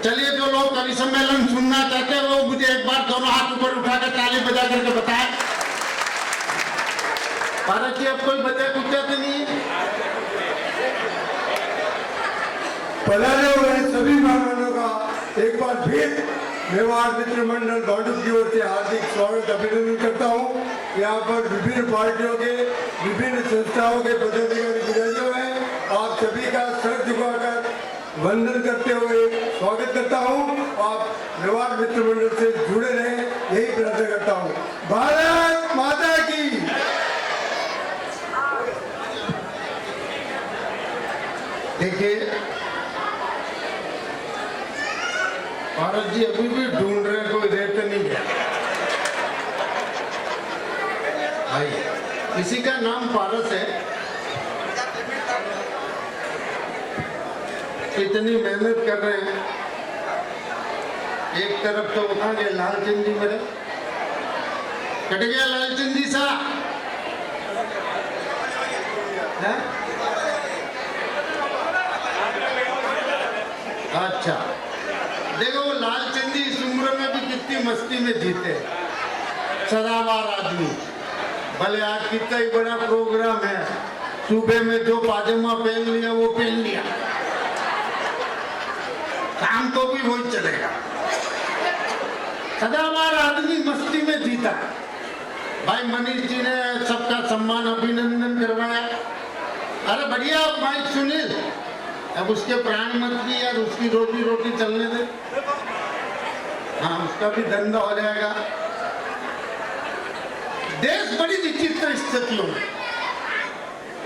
चलिए, जो लोग कवि सम्मेलन सुनना चाहते हैं वो मुझे एक बार दोनों हाथ ऊपर उठाकर ताली बजा करके बताएं। भारत जी, अब कोई बजा कुचा तो नहीं है? पधारे हुए सभी मेहमानों का एक बार फिर मेवाड़ मित्र मंडल भांडुप की ओर से हार्दिक स्वागत अभिनंदन करता हूँ। यहाँ पर विभिन्न पार्टियों के विभिन्न संस्थाओं के पदाधिकारी विराजे हुए हैं। आप सभी का सर झुकाकर वंदन करते हुए स्वागत करता हूँ। आप मेवाड़ मित्र मंडल से जुड़े रहें, यही प्रार्थना करता हूँ। भारत माता की। देखिए, भारत जी अभी भी ढूंढ रहे, कोई रेट नहीं गया। भाई, किसी का नाम पारस है, इतनी मेहनत कर रहे हैं। एक तरफ तो उठा गए लालचंद जी, मेरे कट गया लालचंद जी साहब। अच्छा, देखो वो लालचंदी इस उम्र में भी कितनी मस्ती में जीते, सदाबहार आदमी। भले आज कितना ही बड़ा प्रोग्राम है, सुबह में जो पाजामा पहन लिया वो पहन लिया, काम तो भी वही चलेगा। सदाबहार आदमी मस्ती में जीता। भाई मनीष जी ने सबका सम्मान अभिनंदन करवाया। अरे बढ़िया भाई सुनील, अब उसके प्राण मत भी यार, उसकी रोटी रोटी चलने दे। हाँ, उसका भी धंधा हो जाएगा। देश बड़ी विचित्र स्थितियों में,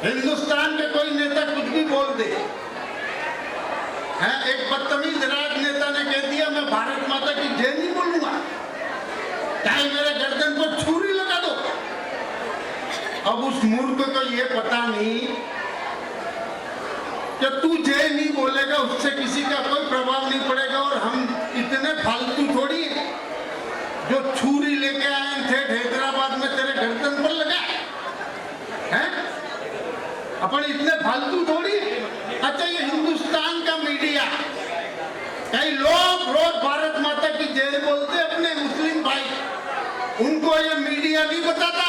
हिंदुस्तान के कोई नेता कुछ भी बोल दे। एक बदतमीज राजनेता ने कह दिया मैं भारत माता की जय नहीं बोलूंगा, चाहे मेरे गर्दन को छुरी लगा दो। अब उस मूर्ख को ये पता नहीं कि तू जय नहीं बोलेगा उससे किसी का कोई प्रभाव नहीं पड़ेगा। और हम इतने फालतू थोड़ी जो छुरी लेके आए थे हैदराबाद में तेरे गर्दन पर लगा है, अपन इतने फालतू थोड़ी। अच्छा, ये हिंदुस्तान का मीडिया, कई लोग रोज भारत माता की जय बोलते अपने मुस्लिम भाई, उनको ये मीडिया नहीं बताता।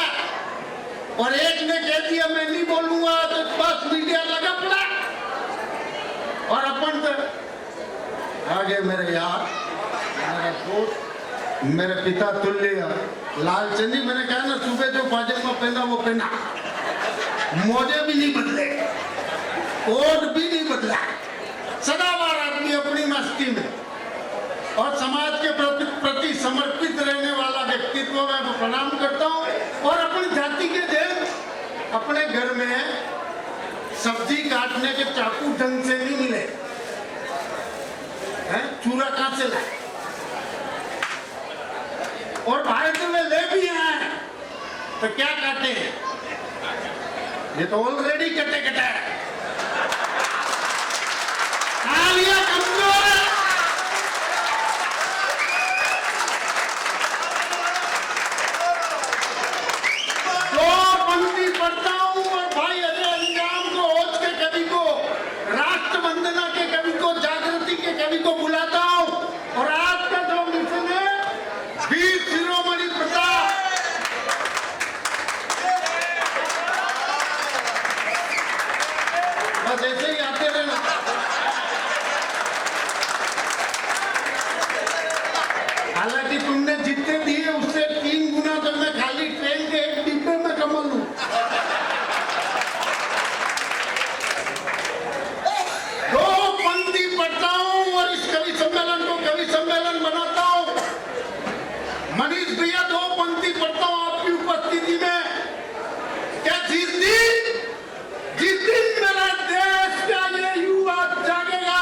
और एक ने कह दिया मैं नहीं बोलूंगा तो बस मीडिया लगा पड़ा। और अपन तो आगे मेरे यार, मेरा दोस्त, मेरे पिता तुल्य लालचंदी, मैंने कहा ना सुबह जो पाजामा पहना वो पहना, मोजे भी नहीं बदले, कोट भी नहीं बदला। सदाबहार आदमी अपनी मस्ती में और समाज के प्रति समर्पित रहने वाला व्यक्तित्व मैं प्रणाम करता हूँ। और अपनी जाति के जैन अपने घर में सब्जी काटने के चाकू ढंग से नहीं मिले, चूरा कहां से लाए, और भारत में ले भी आए तो क्या काटे हैं, ये तो ऑलरेडी कटे कटा है। तालियां कमजोर है। दो पंक्ति पढ़ता हूं और भाई अजय अंजाम को, ओज के कवि को, राष्ट्र वंदना के कवि को, जागृति के कवि को बुलाता हूं। और आज का जो मिशन है वीर शिरोमणि प्रताप, बस ऐसे ही आते रहना। हालांकि तुमने जितने दिए उससे 3 गुना तो मैं खाली ट्रेन के एक डिब्बे में कमा लूं। दो पंक्ति पढ़ता हूं और इस कवि सम्मेलन को कवि सम्मेलन बनाता हूं। मनीष भैया, दो पंक्ति पढ़ता हूं आपकी उपस्थिति में। क्या जिस दिन मेरा देश का ये युवा जागेगा,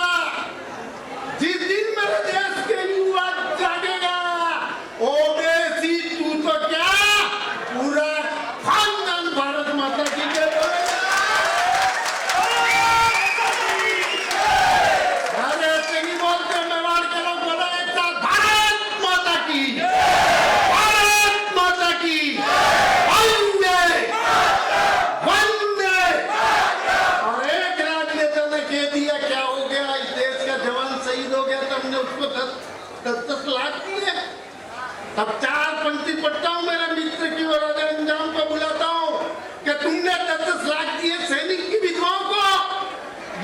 जिस दिन मेरे देश के युवा जागेगा, 10-10 लाख दिए। तब 4 पंक्ति पढ़ता हूँ मेरे मित्र की और अगर अंजाम को बुलाता हूँ कि तुमने 10-10 लाख दिए सैनिक की विधवाओं को,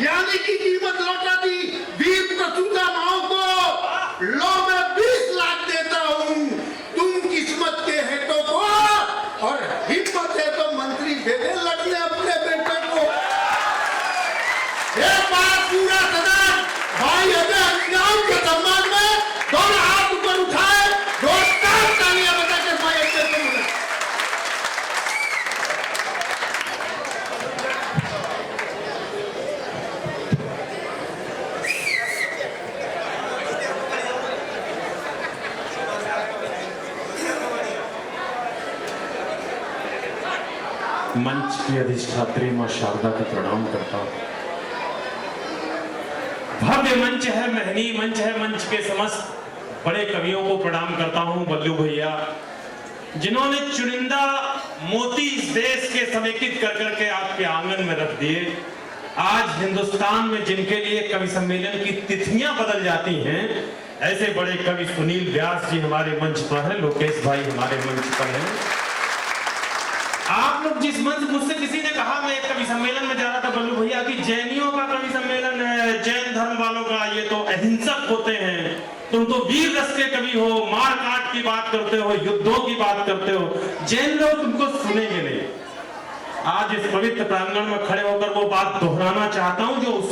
यानी की कीमत लौटा दी वीर प्रसूता माओ को। लो मैं 20 लाख देता हूँ तुम किस्मत के हेटों को, और हिम्मत है तो मंत्री दे दे लड़ने अपने बेटे को। एक बार पूरा सदन भाई अजय अंजाम के सम्मान में दोनों हाथ ऊपर उठाए, जोरदार तालियां बजा के भाई अजय को मिले। मंच की अधिष्ठात्री मां शारदा को प्रणाम करता हूं। भव्य मंच है, महनीय मंच है, मंच के समस्त बड़े कवियों को प्रणाम करता हूं। बल्लू भैया जिन्होंने चुनिंदा मोती इस देश के समेकित कर करके आपके आंगन में रख दिए। आज हिंदुस्तान में जिनके लिए कवि सम्मेलन की तिथियां बदल जाती हैं, ऐसे बड़े कवि सुनील व्यास जी हमारे मंच पर हैं, लोकेश भाई हमारे मंच पर हैं। आप लोग जिस मंच, मुझसे किसी ने कहा, मैं एक कवि सम्मेलन में जा रहा था बल्लू भैया, कि जैनियों का कवि सम्मेलन है, जैन धर्म वालों का, ये तो अहिंसक होते हैं, तुम तो वीर रस के कवि हो, मार काट की बात करते हो, युद्धों की बात करते हो, जैन लोग तुमको सुनेंगे नहीं। आज इस पवित्र प्रांगण में खड़े होकर वो बात दोहराना चाहता हूं जो उस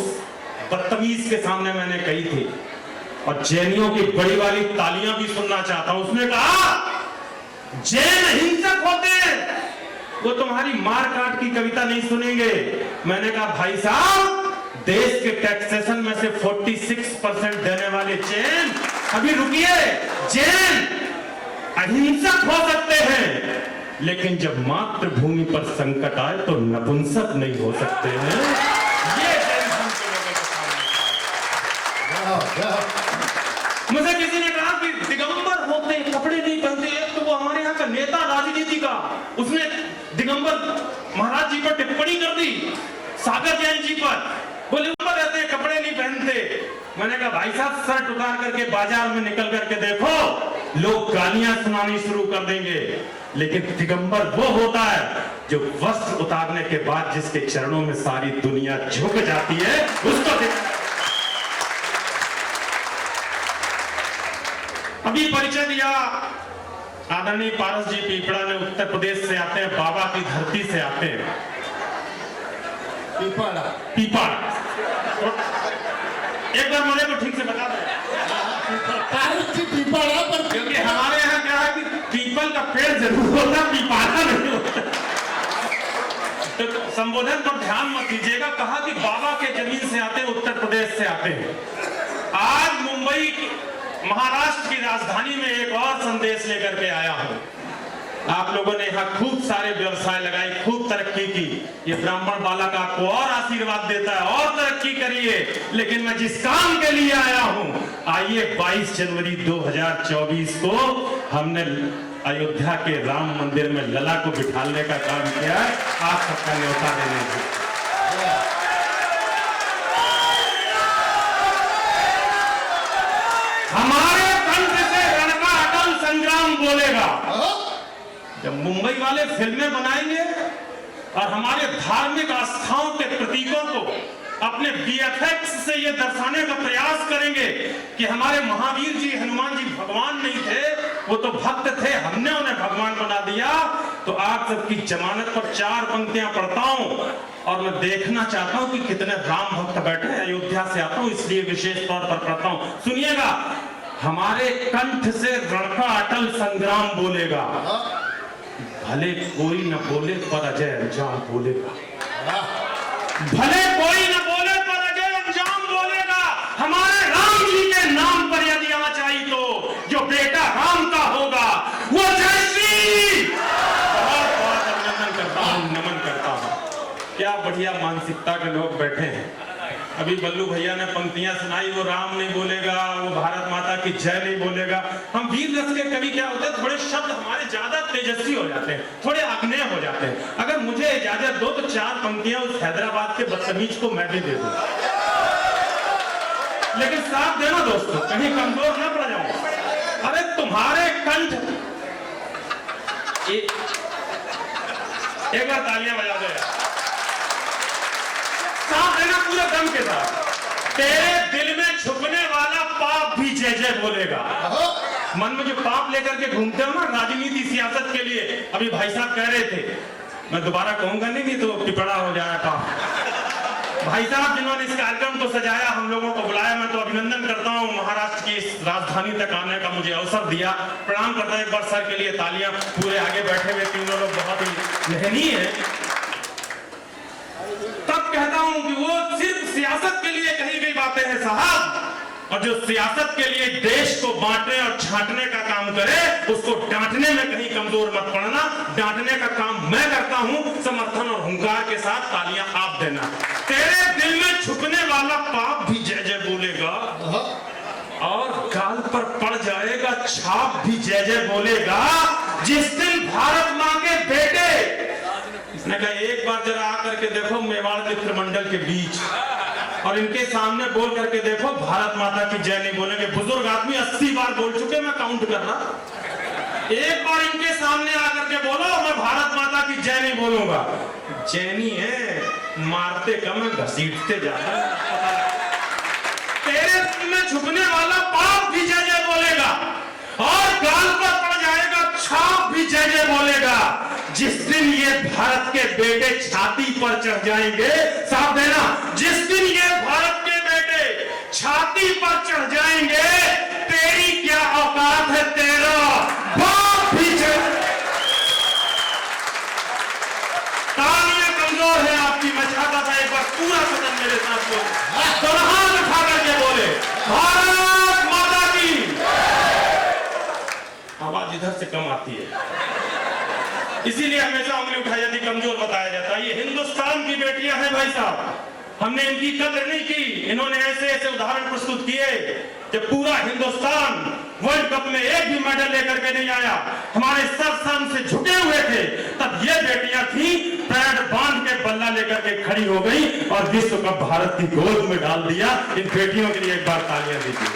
बदतमीज के सामने मैंने कही थी, और जैनियों की बड़ी वाली तालियां भी सुनना चाहता हूं। उसने कहा जैन अहिंसक होते हैं, वो तुम्हारी मार काट की कविता नहीं सुनेंगे। मैंने कहा भाई साहब, देश के टैक्सेशन में से 46% देने वाले जैन, अभी रुकिए, जैन अहिंसक हो सकते हैं, लेकिन जब मातृभूमि पर संकट आए तो नपुंसक नहीं हो सकते हैं। ये जैन धर्म के लोगों के सामने। मुझे किसी ने कहा कि दिगंबर होते कपड़े नहीं पहनते, तो वो हमारे यहाँ का नेता राजनीति का, उसने दिगंबर महाराज जी पर टिप्पणी कर दी, सागर जैन जी पर, वो दिगंबर रहते हैं कपड़े नहीं पहनते। मैंने कहा भाई साहब, सर उतार करके बाजार में निकल करके देखो, लोग गालियां सुनानी शुरू कर देंगे, लेकिन दिगंबर वो होता है जो वस्त्र उतारने के बाद जिसके चरणों में सारी दुनिया झुक जाती है, उसको। अभी परिचय दिया आदरणीय पारस जी पीपड़ा ने, उत्तर प्रदेश से आते हैं, बाबा की धरती से आते हैं, पीपड़ा। एक बार मुझे को ठीक से बता दें, पारस जी पीपड़ा पर, क्योंकि हमारे यहाँ क्या है कि पीपल का पेड़ जरूर होता, पीपड़ा नहीं होता। तो संबोधन पर ध्यान मत दीजिएगा। कहा कि बाबा के जमीन से आते हैं, उत्तर प्रदेश से आते हैं। आज मुंबई महाराष्ट्र की राजधानी में एक और संदेश लेकर के आया हूं। आप लोगों ने यहाँ खूब सारे व्यवसाय लगाए, खूब तरक्की की, ये ब्राह्मण बालक आपको और आशीर्वाद देता है, और तरक्की करिए। लेकिन मैं जिस काम के लिए आया हूं, आइए 22 जनवरी 2024 को हमने अयोध्या के राम मंदिर में लला को बिठाने का काम किया है, आप सबका न्योता देने की। हमारे कंठ से रण का अटल संग्राम बोलेगा। जब मुंबई वाले फिल्में बनाएंगे और हमारे धार्मिक आस्थाओं के प्रतीकों को अपने VFX से ये दर्शाने का प्रयास करेंगे कि हमारे महावीर जी, हनुमान जी भगवान नहीं थे, वो तो भक्त थे, हमने उन्हें भगवान बना दिया, तो आप सबकी जमानत पर 4 पंक्तियां पढ़ता हूं और मैं देखना चाहता हूं कि कितने राम भक्त बैठे हैं। अयोध्या से आता हूं इसलिए विशेष तौर पर पढ़ता हूं, सुनिएगा। हमारे कंठ से रण का अटल संग्राम बोलेगा, भले कोई न बोले पर अजय अंजाम बोलेगा, भले कोई न बोले पर अजय अंजाम बोलेगा। हमारे राम जी के नाम पर यदि आँच आई तो जो बेटा राम का होगा वो जय श्री। बहुत बहुत अभिनंदन करता हूँ, नमन करता हूँ। क्या बढ़िया मानसिकता के लोग बैठे हैं। अभी बल्लू भैया ने पंक्तियां सुनाई, वो राम नहीं बोलेगा, वो भारत माता की जय नहीं बोलेगा। हम वीर रस के कवि क्या होते हैं, थोड़े शब्द हमारे ज्यादा तेजस्वी हो जाते हैं, थोड़े अग्नेय हो जाते हैं। अगर मुझे इजाजत दो तो 4 पंक्तियां उस हैदराबाद के बदतमीज को मैं भी दे दूं। लेकिन साथ देना दोस्तों, कहीं कमजोर ना पड़ जाऊं। अरे तुम्हारे कंठ, एक बार तालियां बजा दो यार, साथ देना पूरे दम के साथ। तेरे दिल में छुपने वाला पाप भी जय जय बोलेगा। मन में जो पाप लेकर के घूमते हो ना राजनीति सियासत के लिए, अभी भाई साहब कह रहे थे, मैं दोबारा कहूंगा नहीं तो टिपड़ा हो जाए पाप। भाई साहब जिन्होंने इस कार्यक्रम को सजाया, हम लोगों को बुलाया, मैं तो अभिनंदन करता हूं। महाराष्ट्र की इस राजधानी तक आने का मुझे अवसर दिया, प्रणाम करता हूं एक बार सर के लिए। तालियां। पूरे आगे बैठे हुए तीनों लोग बहुत ही महनीय है। तब कहता हूं कि वो सिर्फ सियासत के लिए कही गई बातें हैं साहब, और जो सियासत के लिए देश को बांटने और छांटने का काम करे, उसको डांटने में कहीं कमजोर मत पड़ना। डांटने का काम मैं करता हूं, समर्थन और हुंकार के साथ तालियां आप देना। तेरे दिल में छुपने वाला पाप भी जय जय बोलेगा, और गाल पर पड़ जाएगा छाप भी जय जय बोलेगा। जिस दिन भारत मां के बेटे, इसने कहा एक बार जरा आकर के देखो मेवाड़ मित्र मंडल के बीच, और इनके सामने बोल करके देखो भारत माता की जय नहीं बोलेंगे। बुजुर्ग आदमी 80 बार बोल चुके, मैं काउंट कर रहा। एक बार इनके सामने आकर के बोलो मैं भारत माता की जय नहीं बोलूंगा। जैनी है, मारते कम है, घसीटते ज्यादा। तेरे दिल में छुपने वाला पाप भी जय जय बोलेगा, और गाल पर पड़ जाएगा छाप भी जय जय बोलेगा। जिस दिन ये भारत के बेटे छाती पर चढ़ जाएंगे, साथ देना, जिस दिन ये भारत के बेटे छाती पर चढ़ जाएंगे, तेरी क्या औकात है, तेरा बाप भी चढ़। तालियां कमजोर है आपकी, मैं चाहता था एक बार पूरा सदन मेरे साथ बोले, दोनों हाथ उठा करके बोले भारत माता की। आवाज इधर से कम आती है, इसीलिए हमेशा उंगली उठाई जाती, कमजोर बताया जाता है। ये हिंदुस्तान की बेटियां हैं भाई साहब, हमने इनकी कदर नहीं की। इन्होंने ऐसे ऐसे उदाहरण प्रस्तुत किए जब पूरा हिंदुस्तान वर्ल्ड कप में एक भी मेडल लेकर के नहीं आया, हमारे सर सन से झुके हुए थे, तब ये बेटियां थी, पैड बांध के बल्ला लेकर के खड़ी हो गई और विश्व कप भारत की गोद में डाल दिया। इन बेटियों के लिए एक बार तालियां दीजिए।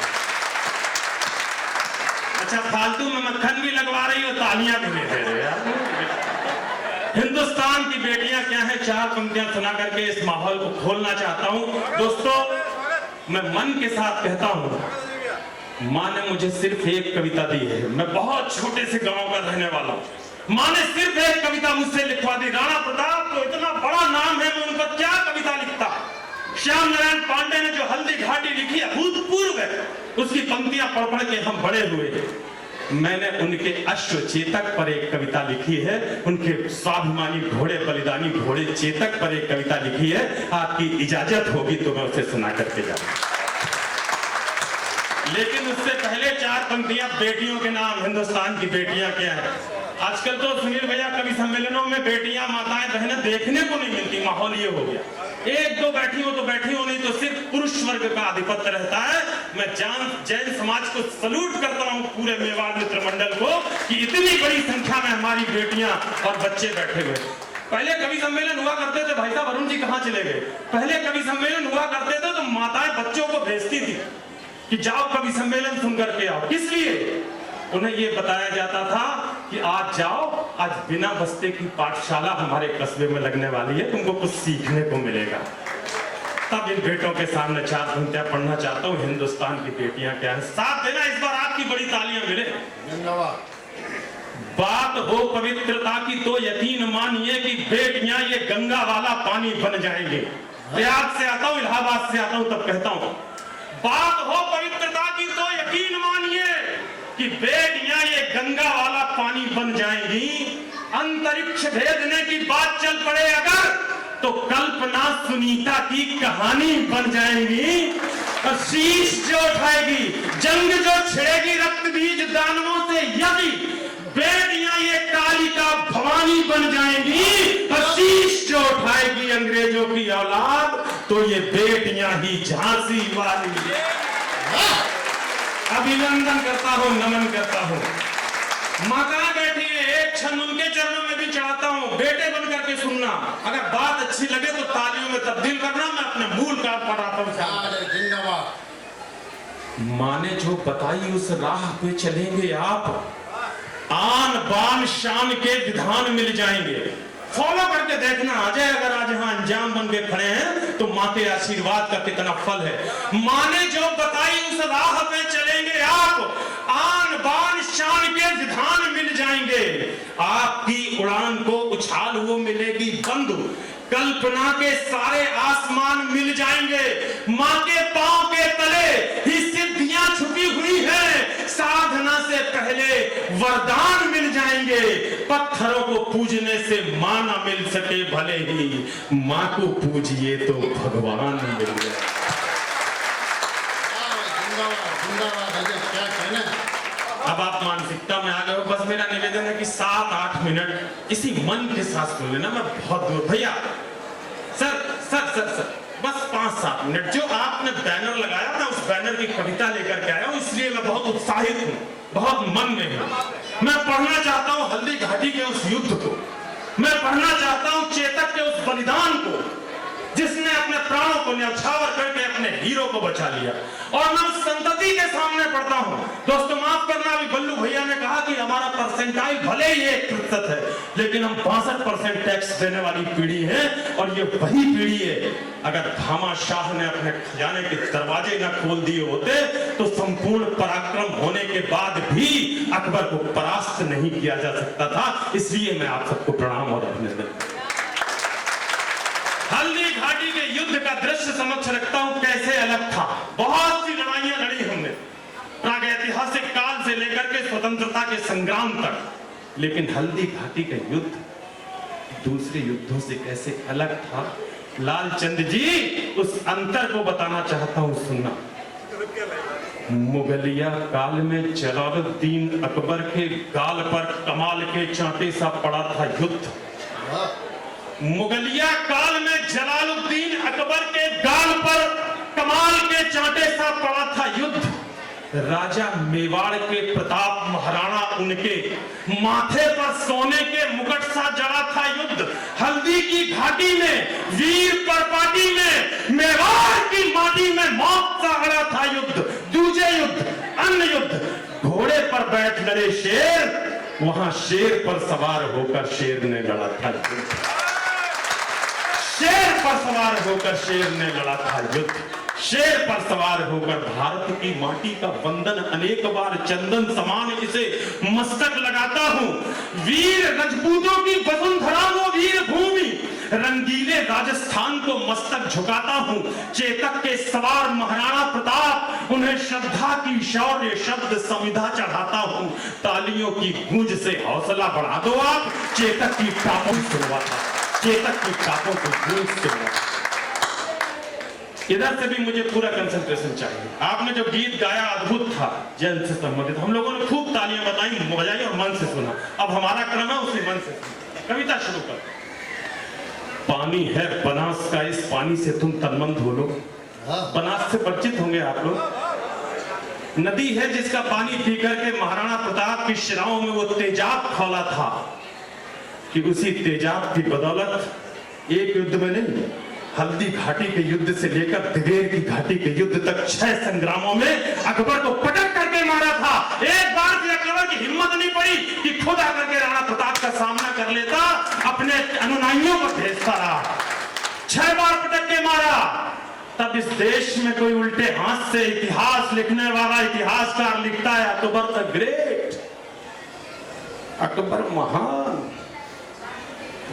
अच्छा, फालतू में मक्खन भी लगवा रही हो, तालियां भी नहीं दे रहे यार। हिंदुस्तान की बेटियां क्या है, चार पंक्तियां सुना करके इस माहौल को खोलना चाहता हूं। दोस्तों, मैं मन के साथ कहता हूं, माँ ने मुझे सिर्फ एक कविता दी है। मैं बहुत छोटे से गांव का रहने वाला हूं, माँ ने सिर्फ एक कविता मुझसे लिखवा दी। राणा प्रताप तो इतना बड़ा नाम है, मैं उन पर क्या कविता लिखता। श्याम नारायण पांडे ने जो हल्दी घाटी लिखी है, अभूतपूर्व है, उसकी पंक्तियां पढ़ पढ़ के हम बड़े हुए। मैंने उनके अश्व चेतक पर एक कविता लिखी है, उनके स्वाभिमानी घोड़े बलिदानी घोड़े चेतक पर एक कविता लिखी है। आपकी इजाजत होगी तो मैं उसे सुना करके जाऊंगा, लेकिन उससे पहले चार पंक्तियां बेटियों के नाम। हिंदुस्तान की बेटियां क्या है, आजकल तो सुनील भैया कवि सम्मेलनों में बेटियां माताएं बहनें देखने को नहीं मिलती। माहौल ये हो गया, एक दो बैठी हो तो बैठी हो, नहीं तो सिर्फ पुरुष वर्ग का आधिपत्य रहता है। मैं जैन समाज को सलूट करता हूं, पूरे मेवाड़ मित्र मंडल को, कि इतनी बड़ी संख्या में हमारी बेटियां और बच्चे बैठे हुए। पहले कवि सम्मेलन हुआ करते थे, भाई साहब अरुण जी कहां चले गए, पहले कवि सम्मेलन हुआ करते थे तो माताएं बच्चों को भेजती थी कि जाओ कवि सम्मेलन सुन करके आओ। किस लिए? उन्हें ये बताया जाता था कि आज जाओ, आज बिना बस्ते की पाठशाला हमारे कस्बे में लगने वाली है, तुमको कुछ सीखने को मिलेगा। तब इन बेटों के सामने चार पंक्तियां पढ़ना चाहता हूँ। हिंदुस्तान की बेटियां क्या है, साथ देना, इस बार आपकी बड़ी तालियां मिले। धन्यवाद। बात हो पवित्रता की तो यकीन मानिए कि बेटियां ये गंगा वाला पानी बन जाएंगे। प्रयाग से आता हूँ, इलाहाबाद से आता हूँ, तब कहता हूँ, बात हो पवित्रता की तो यकीन मानिए कि बेटियां ये गंगा वाला पानी बन जाएंगी। अंतरिक्ष भेजने की बात चल पड़े अगर, तो कल्पना सुनीता की कहानी बन जाएंगी। और शीश जो उठाएगी, जंग जो छिड़ेगी रक्त बीज दानवों से, यदि बेटियां ये कालिका भवानी बन जाएंगी। और शीश जो उठाएगी अंग्रेजों की औलाद, तो ये बेटियां ही झांसी वाली। अभिनंदन करता हूं, नमन करता हूं। माता बैठी है, एक क्षण उनके चरणों में भी चढ़ाता हूं, बेटे बन करके सुनना। अगर बात अच्छी लगे तो तालियों में तब्दील करना। मैं अपने मूल काम पर आता हूं। जिंदाबाद। माँ ने जो बताई उस राह पे चलेंगे आप, आन बान शान के विधान मिल जाएंगे। फॉलो करके देखना अजय, अगर आज यहाँ अंजाम बन के खड़े हैं तो माँ के आशीर्वाद का कितना फल है। माँ ने जो बताई उस राह पे चलेंगे आप, आन बान शान के विधान मिल जाएंगे। आपकी उड़ान को उछाल वो मिलेगी बंद, कल्पना के सारे आसमान मिल जाएंगे। माँ के पांव के तले ही सिद्धियां छुपी हुई हैं, साधना से पहले वरदान मिल जाएंगे। पत्थरों को पूजने से माँ ना मिल सके, भले ही माँ को पूजिए तो भगवान मिल जाए। क्या कहना। अब आप मानसिकता में आ गए हो, बस मेरा निवेदन है कि 7-8 मिनट इसी मन के साथ सुन लेना। मैं बहुत दूर भैया, सर सर सर सर बस 5-7 मिनट। जो आपने बैनर लगाया, मैं उस बैनर की कविता लेकर के आया हूँ, इसलिए मैं बहुत उत्साहित हूँ, बहुत मन में हूँ। मैं पढ़ना चाहता हूँ हल्दी घाटी के उस युद्ध को, मैं पढ़ना चाहता हूँ चेतक के उस बलिदान को, जिसने अपने प्राणों को न्यौछावर करके अपने हीरो को बचा लिया। और मैं उस संतति के सामने पढ़ता हूँ। दोस्तों माफ करना, अभी बल्लू भैया ने कहा कि हमारा परसेंटाइल भले ही 1% है, लेकिन हम 62% टैक्स देने वाली पीढ़ी है। और ये वही पीढ़ी है, अगर भामा शाह ने अपने खजाने के दरवाजे न खोल दिए होते तो संपूर्ण पराक्रम होने के बाद भी अकबर को परास्त नहीं किया जा सकता था। इसलिए मैं आप सबको प्रणाम और अभिनंदन। हल्दी घाटी के युद्ध का दृश्य समक्ष रखता हूं, कैसे अलग था। बहुत सी लड़ाइयां लड़ी हमने, प्रागैतिहासिक काल से लेकर के स्वतंत्रता के संग्राम तक, लेकिन हल्दी घाटी का युद्ध दूसरे युद्धों से कैसे अलग था, लालचंद जी उस अंतर को बताना चाहता हूं, सुनना। मुगलिया काल में जलालुद्दीन अकबर के गाल पर कमाल के चांटे सा पड़ा था युद्ध। मुगलिया काल में जलालुद्दीन अकबर के गाल पर कमाल के चांटे सा पड़ा था युद्ध। राजा मेवाड़ के प्रताप महाराणा उनके माथे पर सोने के मुकुट सा जड़ा था युद्ध। हल्दी की घाटी में वीर परपाटी में मेवाड़ की माटी में मौत सा अड़ा था युद्ध। दूजे युद्ध, अन्य युद्ध, घोड़े पर बैठ लड़े शेर, वहां शेर पर सवार होकर शेर ने लड़ा था युद्ध। शेर पर सवार होकर शेर ने लड़ा था युद्ध। शेर पर सवार होकर भारत की माटी का वंदन अनेक बार चंदन समान इसे मस्तक लगाता हूं। वीर रजपूतों की वसुंधरा वो वीर भूमि, रंगीले राजस्थान को मस्तक झुकाता हूं। चेतक के सवार महाराणा प्रताप, उन्हें श्रद्धा की शौर्य शब्द समिधा चढ़ाता हूं। तालियों की गूंज से हौसला बढ़ा दो आप, चेतक की टापों सुनवाता, चेतक की टापों को गूंज सुनवाता। इधर से भी मुझे पूरा कंसंट्रेशन चाहिए। आपने जो गीत गाया अद्भुत था, जन्म से संबंधित, हम लोगों ने खूब तालियां बजाई और मन से सुना। अब हमारा क्रम है उसी मन से। कविता शुरू कर। पानी है बनास का, इस पानी से तुम तनमन धो लो। बनास से परिचित होंगे आप लोग। नदी है जिसका पानी पीकर के महाराणा प्रताप की शिराओं में वो तेजाब खौला था, कि उसी तेजाब की बदौलत एक युद्ध में नहीं, हल्दी घाटी के युद्ध से लेकर दिवेर की घाटी के युद्ध तक 6 संग्रामों में अकबर को पटक करके मारा था। एक बार भी अकबर की हिम्मत नहीं पड़ी कि खुद आकर के राणा प्रताप का सामना कर लेता, अपने अनुयायियों को भेजता रहा। 6 बार पटक के मारा। तब इस देश में कोई उल्टे हाथ से इतिहास लिखने वाला इतिहासकार लिखता है अकबर द ग्रेट, अकबर महान।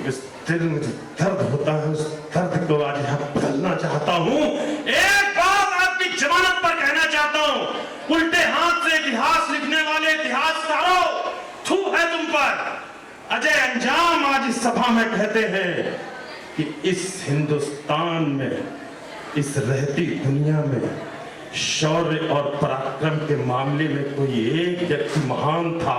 इस दिल में जो दर्द होता है, उस दर्द को आज यहां बदलना चाहता हूं। एक बात आपकी जमानत पर कहना चाहता हूं, उल्टे हाथ से इतिहास लिखने वाले इतिहासकारों, थू है तुम पर। अजय अंजाम आज इस सभा में कहते हैं कि इस हिंदुस्तान में, इस रहती दुनिया में शौर्य और पराक्रम के मामले में कोई एक व्यक्ति महान था,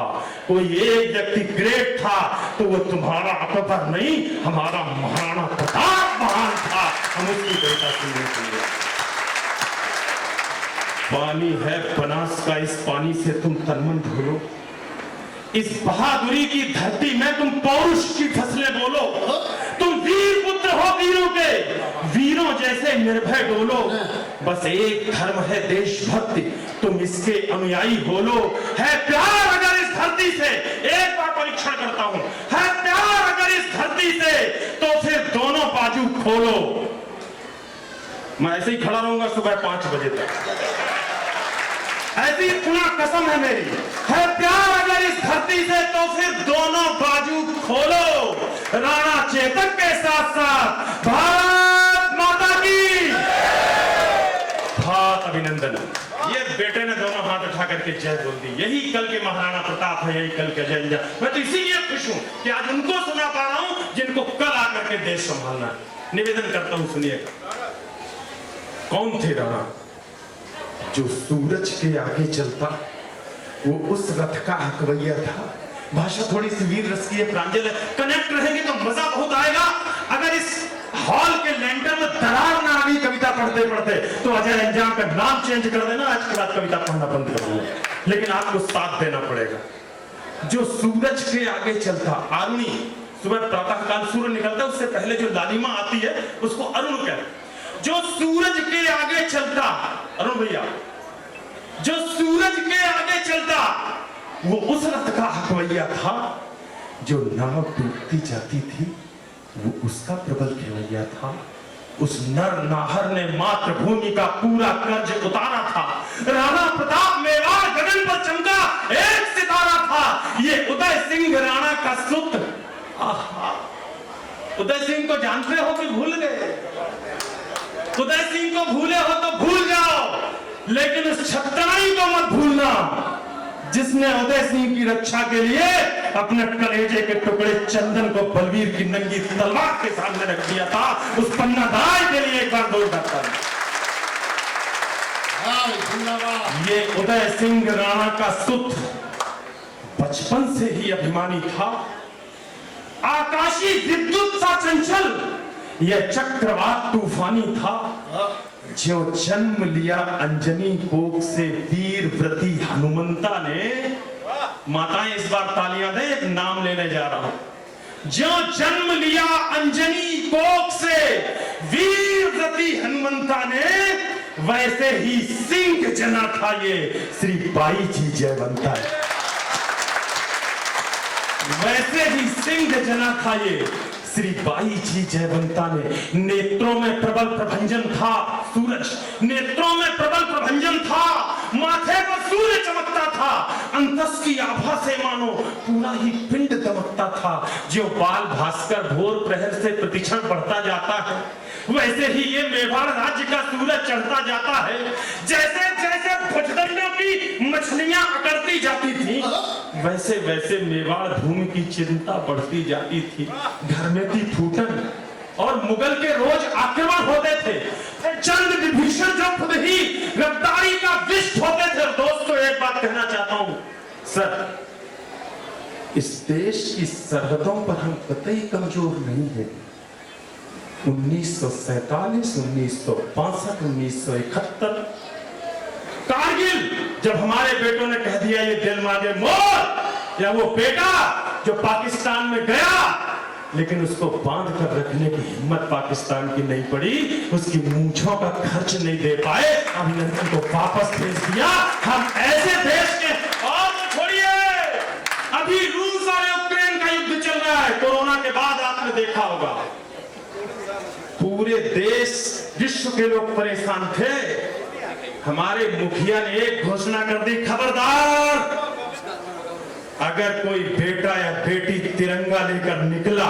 कोई एक व्यक्ति ग्रेट था, तो वो तुम्हारा अकबर नहीं, हमारा महाराणा प्रताप महान था। हम उसकी कविता सुनने के लिए। पानी है बनास का, इस पानी से तुम तनमन धो लो। इस बहादुरी की धरती में तुम पौरुष की फसलें बोलो। तुम वीर पुत्र हो वीरों के, वीरों जैसे निर्भय डोलो। बस एक धर्म है देशभक्ति, तुम इसके अनुयायी हो लो। है प्यार अगर इस धरती से, एक बार परीक्षण करता हूं, है प्यार अगर इस धरती से, तो फिर दोनों बाजू खोलो। मैं ऐसे ही खड़ा रहूंगा सुबह 5 बजे तक, ऐसी पुनः कसम है मेरी। है प्यार अगर इस धरती से, तो फिर दोनों बाजू खोलो। राणा चेतक के साथ साथ भारत माता की बहुत अभिनंदन। ये बेटे ने दोनों हाथ उठा करके जय बोल दी। यही कल के महाराणा प्रताप है, यही कल के जय। मैं तो इसीलिए खुश हूं कि आज उनको सुना पा रहा हूं जिनको कल आकर के देश संभालना है। निवेदन करता हूं, सुनिएगा। कौन थे राणा? जो सूरज के आगे चलता, वो उस रथ का हकवैया था। भाषा थोड़ी सी वीर रस की है, प्रांजल है, कनेक्ट रहेंगे तो मजा बहुत आएगा। अगर इस हॉल के लेंटर में दरार ना आ गई कविता पढ़ते पढ़ते, तो अजय अंजाम का नाम चेंज कर देना, आज के बाद कविता पढ़ना बंद कर दूंगा। लेकिन आपको साथ देना पड़ेगा। जो सूरज के आगे चलता, अरुणी, सुबह प्रातः काल सूर्य निकलता है, उससे पहले जो लालिमा आती है उसको अरुण कहते हैं। जो सूरज के आगे चलता, अरुण भैया, जो सूरज के आगे चलता, वो उस रथ का हकवैया था। जो नाव डूबती जाती थी, वो उसका प्रबल खेवैया था। उस नर नाहर ने मातृभूमि का पूरा कर्ज उतारा था। राणा प्रताप मेवाड़ गगन पर चमका एक सितारा था। ये उदय सिंह राणा का सुत। उदय सिंह को जानते हो कि भूल गए? उदय सिंह को भूले हो तो भूल जाओ, लेकिन उस छत्तनाई को मत भूलना जिसने उदय सिंह की रक्षा के लिए अपने कलेजे के टुकड़े चंदन को बलवीर की नंगी तलवार के सामने रख दिया था। उस पन्ना दाई के लिए एक बार दौड़ जाता है। ये उदय सिंह राणा का सुत बचपन से ही अभिमानी था। आकाशी विद्युत सा चंचल, यह चक्रवात तूफानी था। जो जन्म लिया अंजनी कोख से वीर व्रती हनुमंता ने, माताएं इस बार तालियां दें, एक नाम लेने जा रहा हूं। जो जन्म लिया अंजनी कोख से वीर व्रती हनुमंता ने, वैसे ही सिंह जना था ये श्री बाई जी जयवंता है। वैसे ही सिंह जना था ये श्री बाई जी जयवंता ने। नेत्रों में प्रबल प्रभंजन था सूरज, नेत्रों में प्रबल प्रभंजन था। माथे पर सूर्य चमकता था। अंतस की आभा से मानो पूरा ही पिंड दमकता था। जो बाल भास्कर भोर प्रहर से प्रतिक्षण बढ़ता जाता है, वैसे ही ये मेवाड़ राज्य का सूरज चढ़ता जाता है। जैसे जैसे भुजदंडों की मछलियां अकड़ती जाती थी, वैसे वैसे मेवाड़ भूमि की चिंता बढ़ती जाती थी। घर में थी फूटन और मुगल के रोज आक्रमण होते थे। चंद विभीषण जो खुद ही गद्दारी का विष होते थे। दोस्तों, एक बात कहना चाहता हूं सर, इस देश की सरहदों पर हम कतई कमजोर नहीं है। 1947, 1962, 1971 कारगिल, जब हमारे बेटों ने कह दिया ये दिल मांगे मोर, या वो बेटा जो पाकिस्तान में गया लेकिन उसको बांध कर रखने की हिम्मत पाकिस्तान की नहीं पड़ी, उसकी मूंछों का खर्च नहीं दे पाए, अभिनंदन को वापस भेज दिया। हम ऐसे देश के, और छोड़िए, अभी रूस और यूक्रेन का युद्ध चल रहा है। कोरोना के बाद आपने देखा होगा पूरे देश, विश्व के लोग परेशान थे। हमारे मुखिया ने एक घोषणा कर दी, खबरदार, अगर कोई बेटा या बेटी तिरंगा लेकर निकला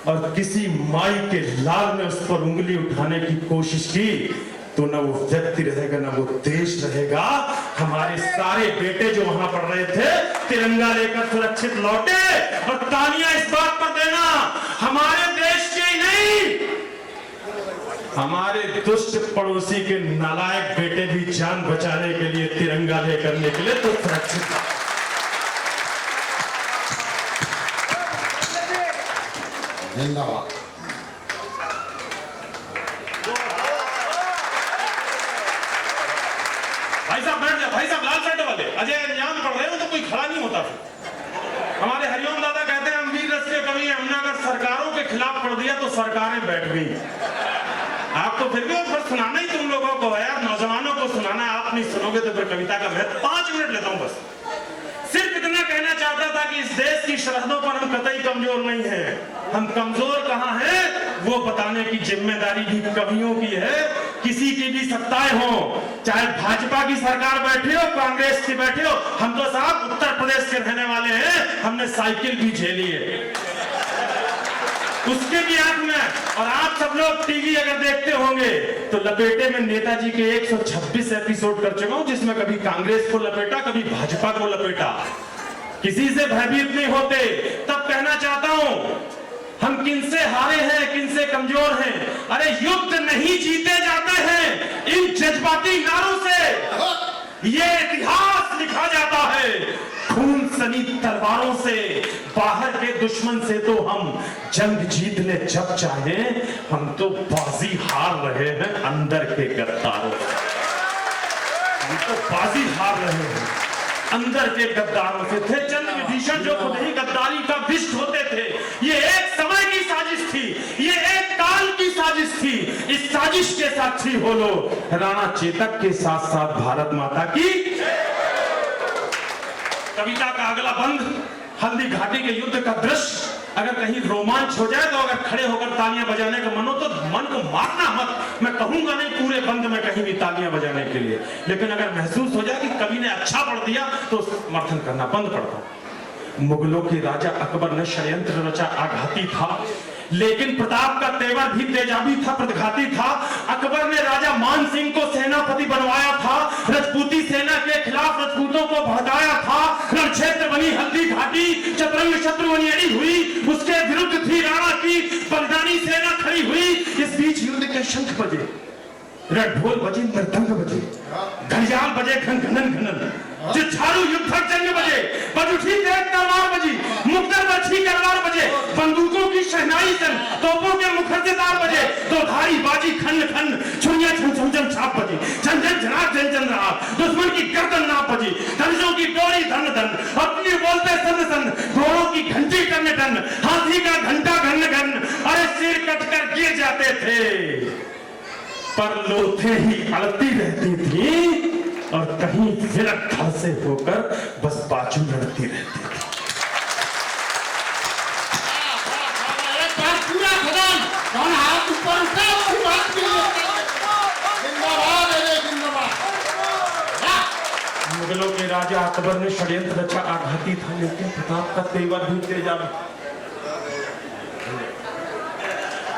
और किसी माई के लाल ने उस पर उंगली उठाने की कोशिश की, तो ना वो व्यक्ति रहेगा ना वो देश रहेगा। हमारे सारे बेटे जो वहां पढ़ रहे थे तिरंगा लेकर सुरक्षित लौटे। और तालियां इस बात पर देना, हमारे देश के ही नहीं, हमारे दुष्ट पड़ोसी के नालायक बेटे भी जान बचाने के लिए तिरंगा लेकर निकले तो सुरक्षित। धन्यवाद। भाई साहब बैठ जाए, भाई साहब लाल शर्ट वाले अजय अंजाम पढ़ रहे हो तो कोई खड़ा नहीं होता। हमारे हरिओम दादा कहते हैं हम वीर रस के कवि हैं, हमने अगर सरकारों के खिलाफ पढ़ दिया तो सरकारें बैठ गई। आप तो फिर भी फिर सुनाना ही तुम लोगों को है यार, नौजवानों को सुनाना है। आप नहीं सुनोगे तो फिर कविता का मैं 5 मिनट लेता हूं बस। सिर्फ इतना कहना चाहता था कि इस देश की सरहदों पर हम कतई कमजोर नहीं है। हम कमजोर कहां हैं वो बताने की जिम्मेदारी भी कवियों की है। किसी की भी सत्ताएं हो, चाहे भाजपा की सरकार बैठी हो, कांग्रेस की बैठी हो, हम तो साहब उत्तर प्रदेश के रहने वाले हैं। हमने साइकिल भी झेली है उसके भी आंख में। और आप सब लोग टीवी अगर देखते होंगे तो लपेटे में नेताजी के 126 एपिसोड कर चुका हूं, जिसमें कभी कांग्रेस को लपेटा, कभी भाजपा को लपेटा। किसी से भयभीत नहीं होते। तब कहना चाहता हूं हम किनसे हारे हैं, किनसे कमजोर हैं। अरे युद्ध नहीं जीते जाते हैं इन जज्बाती नारों से। ये इतिहास लिखा जाता है खून सनी तलवारों से। बाहर के दुश्मन से तो हम जंग जीत ले जब चाहे, हम तो बाजी हार रहे हैं अंदर के गद्दारों से। हम तो बाजी हार रहे हैं अंदर के गद्दारों से। थे चंद विभीषण जो खुद ही गद्दारी का विष्ट होते थे। ये एक समय की साजिश थी, ये एक काल की साजिश थी। इस साजिश के साक्षी हो लो राणा चेतक के साथ साथ भारत माता की। कविता का अगला बंद हल्दी घाटी के युद्ध का दृश्य। अगर कहीं रोमांच हो जाए तो अगर खड़े होकर तालियां बजाने का मन हो तो मन को मारना मत। मैं कहूंगा नहीं पूरे बंद में कहीं भी तालियां बजाने के लिए, लेकिन अगर महसूस हो जाए कि कवि ने अच्छा पढ़ दिया तो समर्थन करना बंद पड़ता। मुगलों के राजा अकबर ने षड्यंत्र रचा, आघाती था, लेकिन प्रताप का तेवर भी तेजाबी था, प्रतिघाती था। अकबर ने राजा मान सिंह को सेनापति बनवाया था, राजपूती सेना के खिलाफ राजपूतों को भड़काया था। रणक्षेत्र बनी हल्दी घाटी, चतुरंग शत्रु बनी अड़ी हुई, उसके विरुद्ध थी राणा की बलिदानी सेना खड़ी हुई। इस बीच युद्ध के शंख बजे, ढोल बजे, मृदंग बजे, घड़ियाल बजे घन घनन घनन, जुझारू युद्धक जंग बजे, बज उठी तेज तलवार बजी, मुक्तर बची तलवार बजे, बंदूकों की शहनाई सन, तोपों के मुखर से तार बजे, दो धारी बाजी खन खन, छुरियां छम छम छम छाप बजी, झन झन झनाक झन झन रहा, दुश्मन की गर्दन नाप बजी, धनुषों की डोरी धन धन, अपनी बोलते सन सन, घोड़ों की घंटी टन टन, हाथी का घंटा घन घन। अरे सिर कटकर गिर जाते थे पर लोथे ही अड़ती रहती थी और कहीं विरक्त घर से होकर बस बाजू लड़ती रहती थी। पूरा खदान कौन हाथ ऊपर उठा और बात की जिंदाबाद है जिंदाबाद। मुगलों के राजा अकबर ने षड्यंत्र रचा, आघाती था, लेकिन प्रताप का तेवर भी तेजाबी।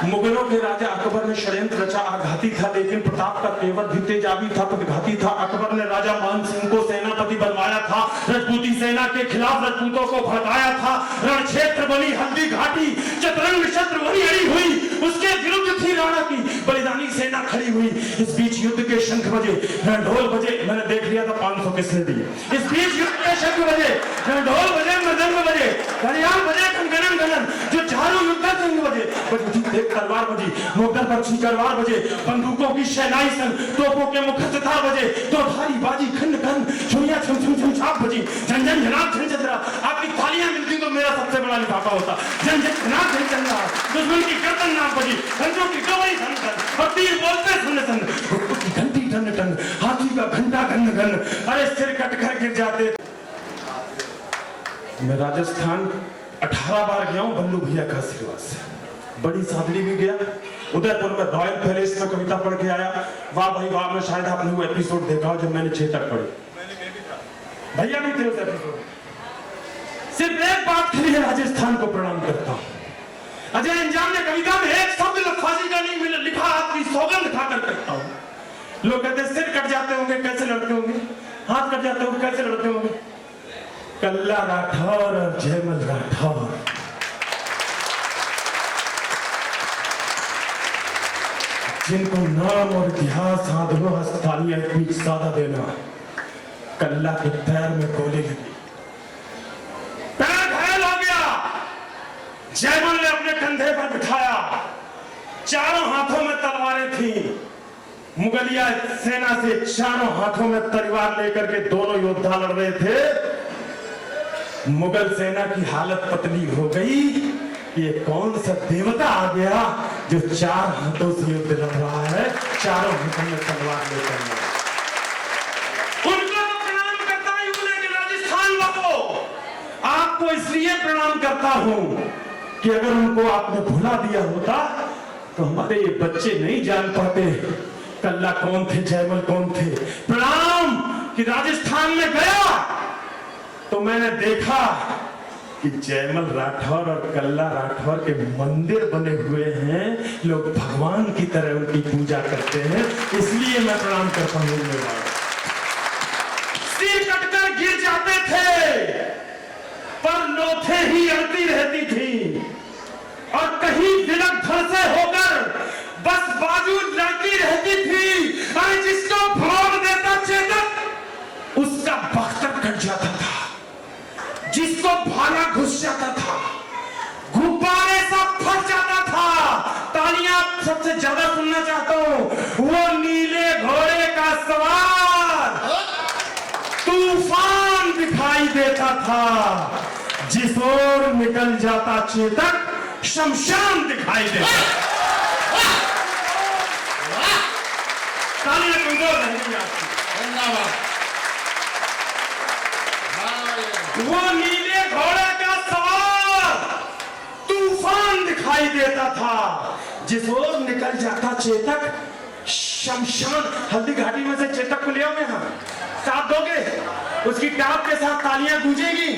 मुगलों के राजा अकबर ने षड्यंत्र रचा, आघाती था, लेकिन प्रताप का तेवर भी तेजाबी था, प्रतिघाती था। अकबर ने राजा मान सिंह को सेनापति बनवाया था, राजपूती सेना के खिलाफ राजपूतों को भड़काया था। रणक्षेत्र बनी हल्दी घाटी, चतुरंग शत्रु बनी अड़ी हुई, उसके विरुद्ध थी राणा की बलिदानी सेना खड़ी हुई। इस बीच युद्ध के शंख बजे, ढोल बजे, मैंने देख लिया था 500 किसने दिए। इस बीच युद्ध के शंख बजे, ढोल बजे, मृदंग बजे, घड़ियाल बजे घन घनन, जो झारू युद्ध जंग बजे, तलवार बजी, मुक्तर बची तलवार बजे, बंदूकों की शहनाई सन, तोपों के मुखर से तार बजे, दो धारी बाजी खन खन, छुरियां छम छम छम छाप बजी, झन झन झनाक झन झन रहा। आपकी तालियां मिलती तो मेरा सबसे बड़ा लिफाफा होता। झन झन झनाक झन झन रहा, दुश्मन की गर्दन नाप बजी, धनुषों की डोरी धन धन, और तीर बोलते सन सन, घोड़ों की घंटी टन टन, हाथी का घंटा घन घन। अरे सिर कट कर गिर जाते। मैं राजस्थान 18 बार गया हूं बल्लू भैया का आशीर्वाद से। बड़ी सादरी भी गया, उदयपुर में रॉयल पैलेस में कविता पढ़ के आया। वाह भाई वाह, में शायद आपने वो एपिसोड देखा हो जब मैंने चेतक पढ़ी। भैया भी थे उस एपिसोड। सिर्फ एक बात के लिए राजस्थान को प्रणाम करता हूं। अजय अंजाम ने कविता में एक शब्द लफाजी का नहीं मिला, लिखा आपकी सौगंध खाकर करता हूं। लोग कहते सिर कट जाते होंगे कैसे लड़ते होंगे, हाथ कट जाते होंगे कैसे लड़ते होंगे। कल्ला राठौर और जयमल राठौर जिनको नाम और इतिहास आंदोलन हस्तालियां इतनी ज्यादा देना। कल्ला के पैर में गोली लगी, पैर घायल हो गया, जयमल ने अपने कंधे पर बिठाया, चारों हाथों में तलवारें थी। मुगलिया सेना से चारों हाथों में तलवार लेकर के दोनों योद्धा लड़ रहे थे। मुगल सेना की हालत पतली हो गई, ये कौन सा देवता आ गया जो 4 हाथों से युद्ध लड़ रहा है, चारों हाथों में तलवार लेकर। उनको तो प्रणाम करता ही हूं, लेकिन राजस्थान वालों आपको इसलिए प्रणाम करता हूं कि अगर उनको आपने भुला दिया होता तो हमारे ये बच्चे नहीं जान पाते कल्ला कौन थे, जयमल कौन थे। प्रणाम कि राजस्थान में गया तो मैंने देखा कि जयमल राठौर और कल्ला राठौर के मंदिर बने हुए हैं, लोग भगवान की तरह उनकी पूजा करते हैं, इसलिए मैं प्रणाम करता हूं। सिर कटकर गिर जाते थे पर नोथे ही अड़ती रहती थी, और कहीं दिलक धड़ से होकर बस बाजू लड़ती रहती थी। अरे जिसको भोग देता चेतक उसका बख्तर कट जाता था, जिसको भाला घुस जाता था, गुब्बारे सब फट जाता था। तालियां सबसे ज्यादा सुनना चाहता हूं। वो नीले घोड़े का सवार तूफान दिखाई देता था, जिस ओर निकल जाता चेतक शमशान दिखाई देता। तालियां कमजोर नहीं आती। वो नीले घोड़े का सवार तूफान दिखाई देता था, जिस ओर निकल जाता चेतक शमशान। हल्दी घाटी में से चेतक को ले आओगे, हाँ साथ दोगे, उसकी टाप के साथ तालियां गूंजेगी।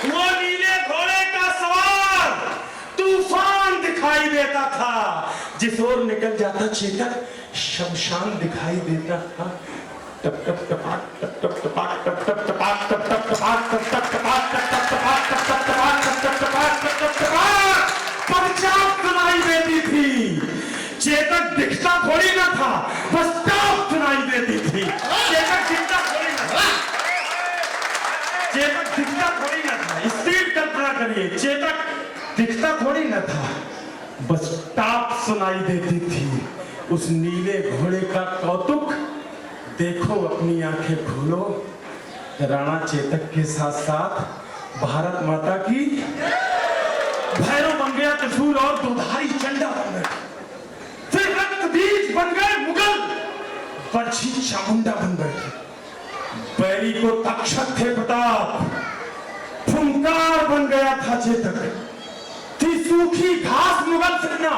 वो नीले घोड़े का सवार तूफान दिखाई देता था, जिस ओर निकल जाता चेतक शमशान दिखाई देता था। टप टप टपाक टप टप टपाक टप टप टपाक टप टप टपाक टप टप टपाक टप टप टपाक टप टप टपाक टप टप टपाक टप टप टपाक पंचाब सुनाई देती थी। चेतक दिखता थोड़ी ना था, बस टाप सुनाई देती थी। चेतक दिखता थोड़ी ना था, चेतक दिखता थोड़ी ना था। स्पीड कल्पना करिए, चेतक दिखता थोड़ी ना था, बस टाप सुनाई देती थी। उस नीले घोड़े का कौतुक देखो, अपनी आंखें खोलो। राणा चेतक के साथ साथ भारत माता की भैरव बन गया त्रिशूल और दुधारी चंडा बन गया। फिर रक्त बीज बन गए मुगल, बरछी चामुंडा बन गए। बैरी को तक्षक थे प्रताप, फुंकार बन गया था चेतक। थी सूखी घास मुगल सेना,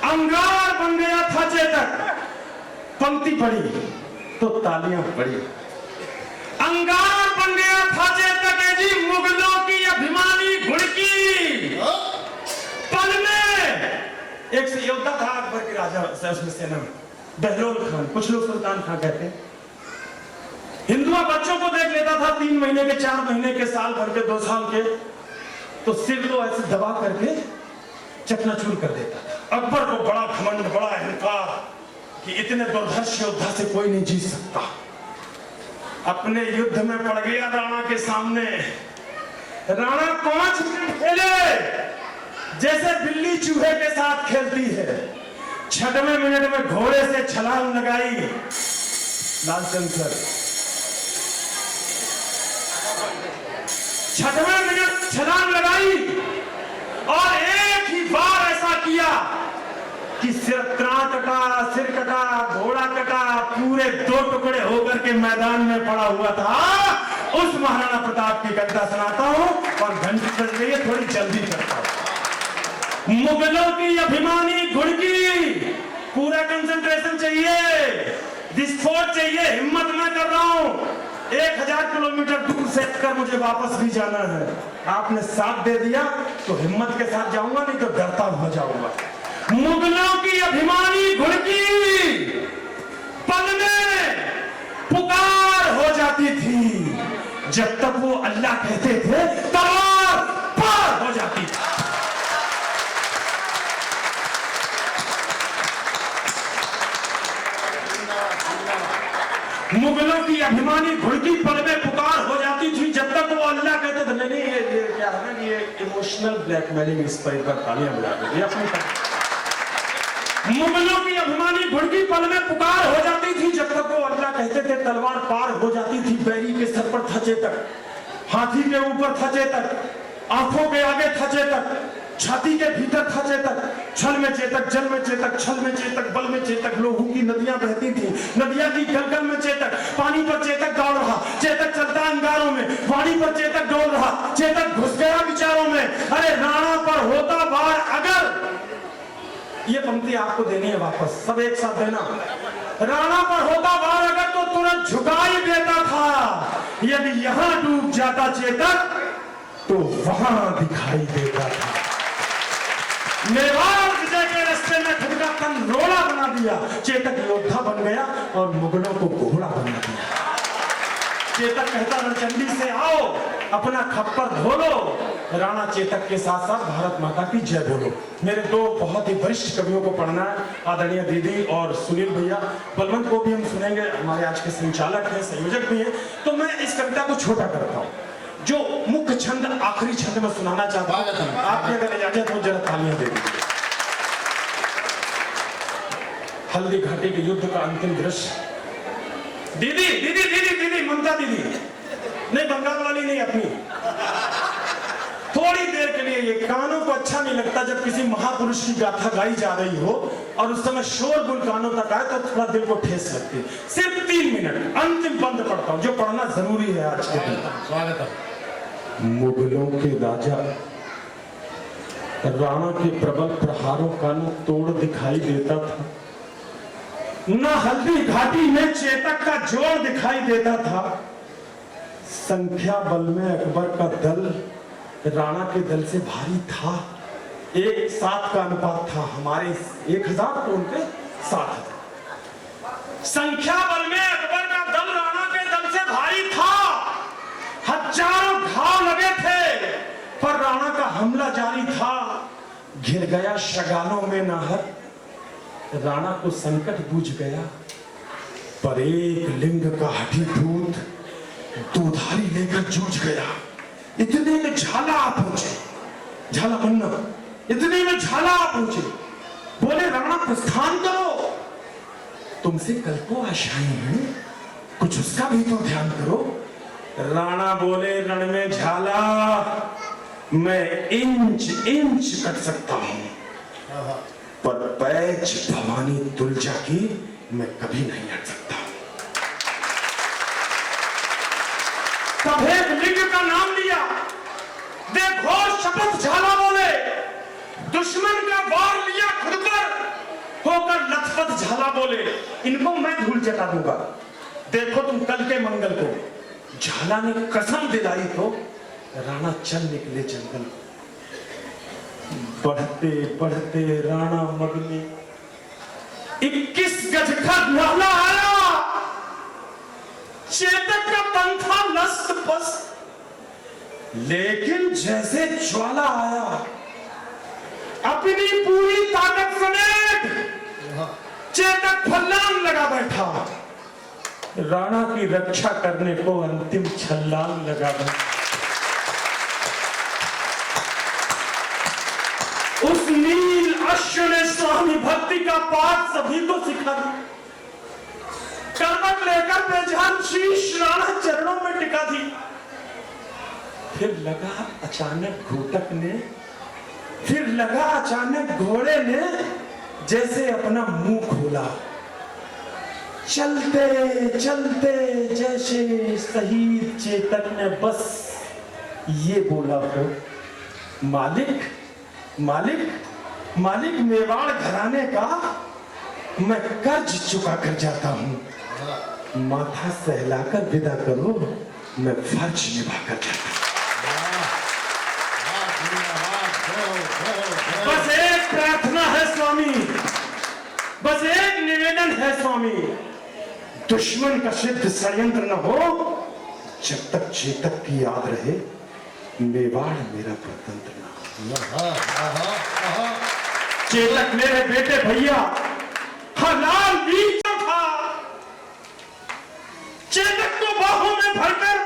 अंगार बन गया था चेतक। पंक्ति पड़ी तो तालियां पड़ी। अंगार बन गया था चेतक जी, मुगलों की अभिमानी घुड़की। पल में एक योद्धा था अकबर के राजा उसमें सेना में, बहलोल खान, कुछ लोग सुल्तान खान कहते हैं। हिंदुआ बच्चों को देख लेता था 3 महीने के, 4 महीने के, साल भर के, 2 साल के, तो सिर को ऐसे दबा करके चकनाचूर कर देता था। अकबर को बड़ा घमंड, बड़ा अहंकार कि इतने दुर्धर्ष योद्धा से कोई नहीं जीत सकता। अपने युद्ध में पड़ गया राणा के सामने। राणा 5 मिनट खेले जैसे बिल्ली चूहे के साथ खेलती है। 6वें मिनट में घोड़े से छलांग लगाई लालचंद सर। 6वें मिनट छलांग लगाई और एक ही बार ऐसा किया कि सिर कटा, घोड़ा कटा, पूरे 2 टुकड़े होकर के मैदान में पड़ा हुआ था। उस महाराणा प्रताप की कविता सुनाता हूं और घंटी बज गई है, थोड़ी जल्दी करता हूं। मुगलों की अभिमानी घुड़की, पूरा कंसंट्रेशन चाहिए, विस्फोट चाहिए, हिम्मत मैं कर रहा हूं। 1000 किलोमीटर दूर से कर मुझे वापस भी जाना है। आपने साथ दे दिया तो हिम्मत के साथ जाऊंगा, नहीं तो डरता हुआ जाऊंगा। मुगलों की अभिमानी घुड़की पल में पुकार हो जाती थी। जब तक वो अल्लाह कहते थे तलवार पार हो जाती थी। मुगलों की अभिमानी घुड़की पल में पुकार हो जाती थी। जब तक वो अल्लाह कहते थे। नहीं, ये क्या है ना, ये इमोशनल ब्लैकमेलिंग, इस पर तालियां बजा देंगे अपनी। मुगलों की अभिमानी घुड़की पल में पुकार हो जाती थी। जब तक वो अल्लाह कहते थे तलवार पार हो जाती थी। बैरी के सर पर था चेतक, हाथी के ऊपर था चेतक, आंखों के आगे था चेतक, छाती के भीतर था चेतक, छल में चेतक, जल में चेतक, छल में चेतक, बल में चेतक, लोहू की नदियां बहती थी, नदियां की गलगल में चेतक, पानी पर चेतक दौड़ रहा, चेतक चलता अंगारों में, वाणी पर चेतक डोल रहा, चेतक घुस गया विचारों में। अरे राणा पर होता वार अगर, ये पंक्ति आपको देनी है वापस, सब एक साथ देना। राणा पर होता वार अगर तो तुरंत झुका ही देता था, यदि यहां डूब जाता चेतक तो वहां दिखाई देता था। मेवाड़ विजय के रास्ते में खुद का तन रोड़ा बना दिया, चेतक योद्धा बन गया और मुगलों को घोड़ा बना दिया। चेतक कहता रणचंडी से आओ अपना खप्पर धो लो, राणा चेतक के साथ साथ भारत माता की जय बोलो। मेरे दो बहुत ही वरिष्ठ कवियों को पढ़ना है, आदरणीय दीदी और सुनील भैया। बलवंत को भी हम सुनेंगे, हमारे आज के संचालक हैं, संयोजक भी हैं। तो मैं इस कविता को छोटा करता हूँ, जो मुख्य छंद आखिरी छंद में सुनाना चाहता हूँ। आपकी अगर इजाजत हो जरा तालियां दे दीजिए। हल्दी घाटी के युद्ध का अंतिम दृश्य। दीदी दीदी दीदी दीदी ममता दीदी, नहीं बंगाल वाली नहीं, अपनी। थोड़ी देर के लिए, ये कानों को अच्छा नहीं लगता जब किसी महापुरुष की गाथा गाई जा रही हो और उस समय शोरगुल कानों तक आए तो थोड़ा दिल को ठेस लगती है। सिर्फ 3 मिनट अंतिम बंद पढ़ता हूं, जो पढ़ना जरूरी है आज के दिन। स्वागत है। मुगलों के राजा राणा के प्रबल प्रहारों का न तोड़ दिखाई देता था, न हल्दी घाटी में चेतक का जोर दिखाई देता था। संख्या बल में अकबर का दल राणा के दल से भारी था, 1:7 का अनुपात था, हमारे 1000 तो उनके 7,000। संख्या बल में अकबर का दल राणा के दल से भारी था, हजारों घाव लगे थे, पर राणा का हमला जारी था। घिर गया शगालों में नाहर, राणा को संकट बूझ गया, पर एक लिंग का हठीभूत दूधारी लेकर जूझ गया। इतने में झाला आ पहुंचे, झाला मन्ना, इतने में झाला आ पहुंचे, बोले राणा प्रस्थान करो, तुमसे कल को आशाएं हैं, कुछ उसका भी तो ध्यान करो। राणा बोले रण में झाला, मैं इंच इंच कट सकता हूं, पर पैच भवानी तुलजा की मैं कभी नहीं हट सकता। तब एक लिंग का नाम लिया, देखो शपथ झाला बोले, दुश्मन का वार लिया खुद पर, होकर लथपथ झाला बोले, इनको मैं धूल जता दूंगा, देखो तुम कल के मंगल को। झाला ने कसम दिलाई तो राणा चल निकले जंगल। बढ़ते बढ़ते राणा मग में 21 गज का नाला आया, चेतक का तन था लस्त पस्त, लेकिन जैसे ज्वाला आया, अपनी पूरी ताकत समेत चेतक फल्लांग लगा बैठा, राणा की रक्षा करने को अंतिम छलांग लगा बैठा। उस नील अश्व ने स्वामी भक्ति का पाठ सभी को सिखा दी, करवट लेकर बेजान शीश राणा चरणों में टिका दी। फिर लगा अचानक घोटक ने, फिर लगा अचानक घोड़े ने जैसे अपना मुंह खोला, चलते चलते जैसे शहीद चेतक ने बस ये बोला हो, मालिक मालिक मालिक, मेवाड़ घराने का मैं कर्ज चुका कर जाता हूं, माथा सहलाकर विदा करो, मैं फर्ज निभा कर जाता हूं। बस एक प्रार्थना है स्वामी, बस एक निवेदन है स्वामी, दुश्मन का सिद्ध षड्यंत्र न हो, जब तक चेतक की याद रहे, मेवाड़ मेरा परतंत्र न हो। चेतक मेरे बेटे भैया, लाल वीर जो था, चेतक को बाहों में भरकर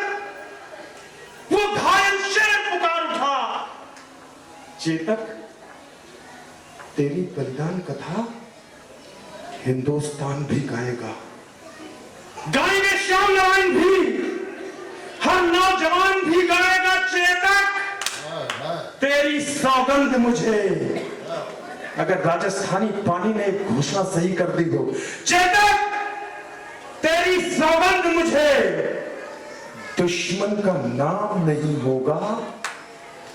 वो घायल शेर पुकार उठा। चेतक, तेरी बलिदान कथा हिंदुस्तान भी गाएगा, गाएंगे श्याम नारायण भी, हर नौजवान भी गाएगा। चेतक, तेरी तेरी सौगंध मुझे, अगर राजस्थानी पानी ने एक घोषणा सही कर दी हो, चेतक तेरी सौगंध मुझे, दुश्मन का नाम नहीं होगा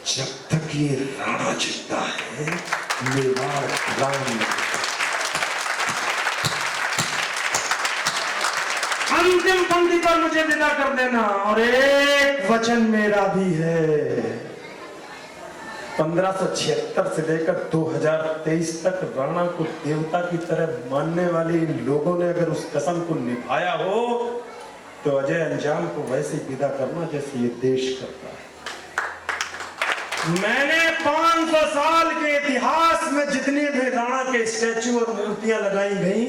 जब तक ये राणा जिंदा है। मेवाड़ गुलाम। अंतिम पंक्ति पर मुझे विदा कर देना, और एक वचन मेरा भी है। 1576 से लेकर 2023 तक राणा को देवता की तरह मानने वाले इन लोगों ने अगर उस कसम को निभाया हो, तो अजय अंजाम को वैसे विदा करना जैसे ये देश करता है। मैंने 500 साल के इतिहास में जितने भी राणा के स्टैचू और मूर्तियां लगाई गई,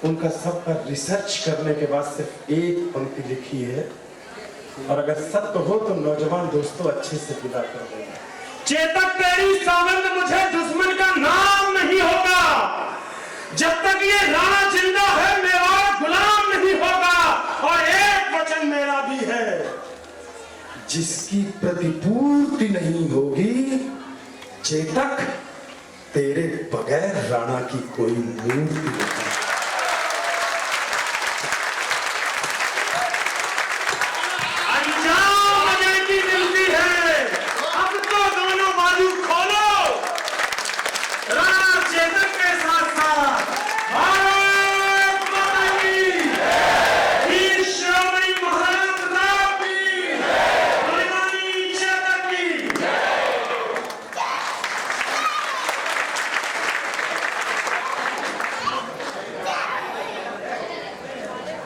उनका सबका रिसर्च करने के बाद सिर्फ एक पंक्ति लिखी है, और अगर सत्य हो तो नौजवान दोस्तों अच्छे से विदा कर देंगे। चेतक तेरी सौगंध मुझे, दुश्मन का नाम नहीं होगा जब तक ये राणा जिंदा है। मेवाड़ गुलाम नहीं होगा। और एक वचन मेरा भी है, जिसकी प्रतिपूर्ति नहीं होगी, चेतक तेरे बगैर राणा की कोई मूर्ति नहीं।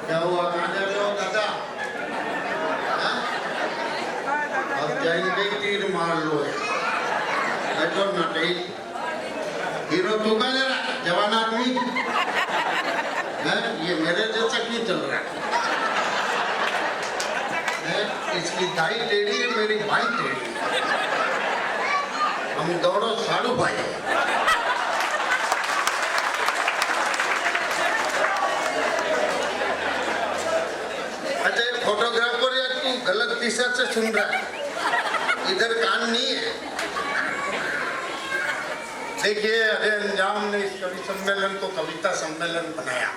क्या हुआ, कहाँ जा रहे हो दादा? हाँ? अब जाएंगे तीर मार लो। बैठो ना कहीं। हीरो तू का ले रहा, जवान आदमी है, ये मेरे जैसा क्यों चल रहा है? इसकी दाई टेढ़ी है, मेरी भाई टेढ़ी। हम दौड़ो साड़ू भाई। फोटोग्राफर या तू गलत दिशा से सुन रहा है, इधर कान नहीं है। देखिए, अजय अंजाम ने इस कवि सम्मेलन को कविता सम्मेलन बनाया।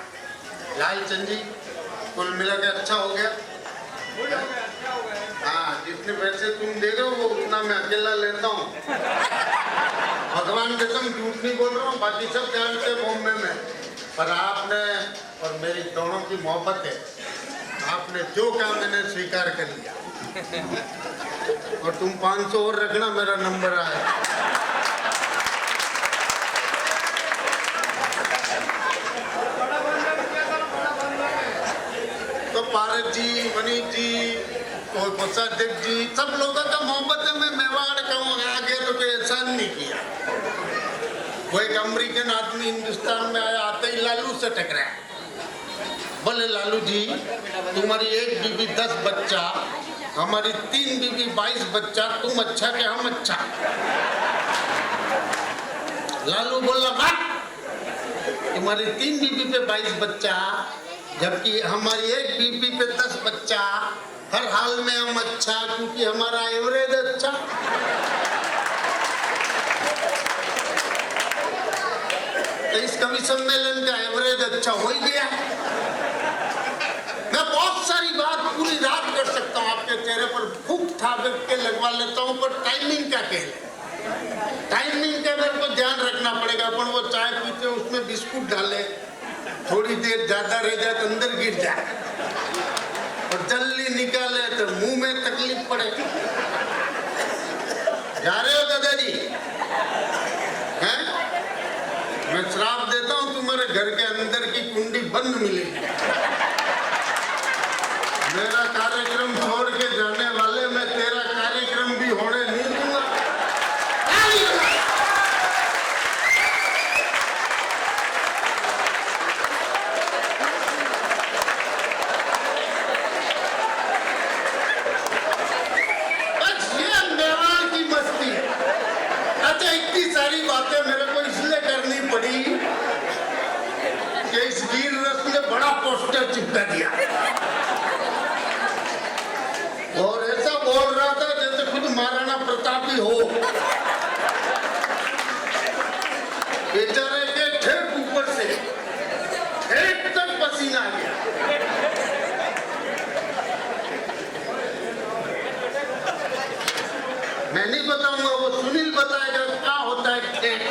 लालचंद जी, कुल मिला के अच्छा हो गया। हाँ, जितने पैसे तुम दे रहे हो वो उतना मैं अकेला लेता हूँ। भगवान कसम झूठ नहीं बोल रहा हूँ, बाकी सब जानते हैं बॉम्बे में। पर आपने और मेरी दोनों की मोहब्बत है, आपने जो कहा मैंने स्वीकार कर लिया। और तुम 500 और रखना, मेरा नंबर आए। तो पारस जी, मनीष जी और कोषाध्यक्ष जी, सब लोगों का मोहब्बत है। मैं मेवाड़ का हूँ, आगे तो कोई एहसान नहीं किया। वो एक अमेरिकन आदमी हिंदुस्तान में आया, आते ही लालू से टकराया। बोले लालू जी, तुम्हारी एक बीबी 10 बच्चा, हमारी 3 बीबी 22 बच्चा, तुम अच्छा कि हम अच्छा? लालू बोला, बात तुम्हारी 3 बीबी पे 22 बच्चा, जबकि हमारी एक बीबी पे 10 बच्चा। हर हाल में हम अच्छा, क्योंकि हमारा एवरेज अच्छा। तो इस कवि सम्मेलन का एवरेज अच्छा हो ही गया। मैं बहुत सारी बात पूरी रात कर सकता हूँ, आपके चेहरे पर भूख थापक के लगवा लेता हूँ, पर टाइमिंग का खेल है। टाइमिंग का मेरे को ध्यान रखना पड़ेगा। अपन वो चाय पीते उसमें बिस्कुट डाले, थोड़ी देर ज्यादा रह जाए तो अंदर गिर जाए, और जल्दी निकाले तो मुंह में तकलीफ पड़े। जा रहे हो दादाजी? हैं? मैं श्राप देता हूँ, तुम्हारे घर के अंदर की कुंडी बंद मिलेगी। मेरा कार्यक्रम छोड़ के जाने वाले, मैं तेरा कार्यक्रम भी होने नहीं दूंगा। बस ये मेवाड़ की मस्ती है। अच्छा, इतनी सारी बातें मेरे को इसलिए करनी पड़ी कि इस वीर रस ने बड़ा पोस्टर चिपका दिया, और ऐसा बोल रहा था जैसे खुद महाराणा प्रताप ही हो। बेचारे के ठेठ ऊपर से ठेठ तक पसीना आ गया। मैं नहीं बताऊंगा, वो सुनील बताएगा क्या होता है ठेठ।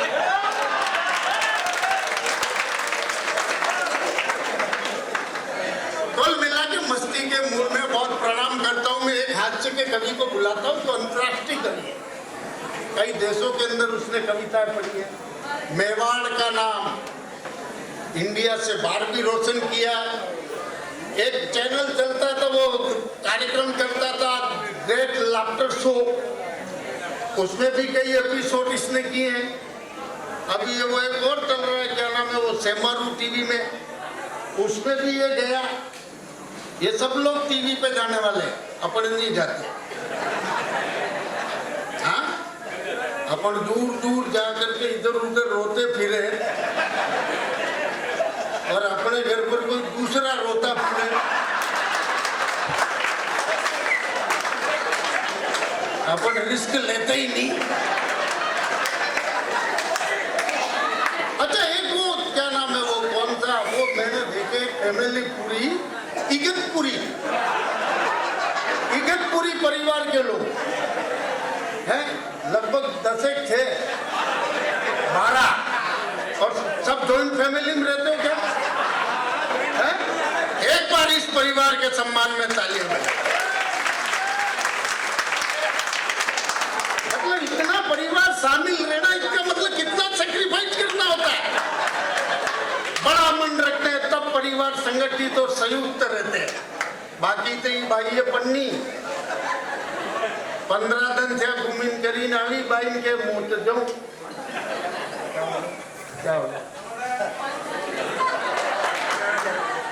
कुल मिला के मस्ती के मूड में बहुत प्रणाम करता हूँ। मैं एक हादसे के कवि को बुलाता हूँ जो अंतर्राष्ट्रीय कवि है, कई देशों के अंदर उसने कविताएं पढ़ी है। मेवाड़ का नाम इंडिया से बाहर भी रोशन किया। एक चैनल चलता था, वो कार्यक्रम करता था ग्रेट लाफ्टर शो, उसमें भी कई एपिसोड इसने किए हैं। अभी ये वो एक और चल रहा है, क्या नाम है वो, सेमारू टीवी में, उसमें भी ये गया। ये सब लोग टीवी पे जाने वाले, अपन नहीं जाते। हाँ, अपन दूर दूर जा करके इधर उधर रोते फिरे और अपने घर पर कोई दूसरा रोता फिरे। अपन रिस्क लेते ही नहीं। अच्छा, एक वो क्या नाम है वो, कौन सा वो, मैंने देखे फैमिली पूरी इगतपुरी परिवार के लोग हैं, लगभग 10 थे, 12, और सब जॉइंट फैमिली में रहते हो क्या? है? एक बार इस परिवार के सम्मान में तालियां बजाएं। मतलब इतना परिवार शामिल रहना, इसका मतलब कितना सैक्रिफाइस करना होता है। बड़ा मन रखते हैं तब परिवार संगठित और संयुक्त रहते हैं। बाकी तो बाई पन्नी 15 दिन से घूमिन करी नावी बाइन के मुंह तो जाऊं क्या हो।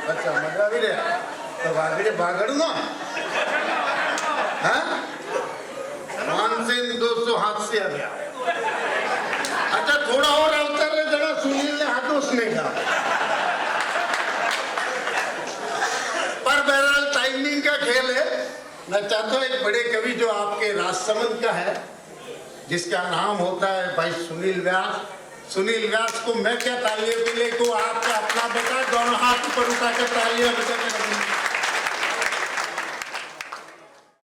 अच्छा, मजा भी रहा तो भागड़े भागड़ ना, हाँ, मानसिन 200 हाथ से आ गया। अच्छा, थोड़ा और अवतर रहे जरा, सुनील ने हाथ उसने कहा। पर बहरहाल टाइमिंग का खेल है। मैं चाहता हूँ एक बड़े कवि जो आपके राजसमंद का है, जिसका नाम होता है भाई सुनील व्यास। सुनील व्यास को मैं क्या तालियां भी ले को आपका अपना बेटा दोनों हाथ ऊपर उठा कर तालियां बजा।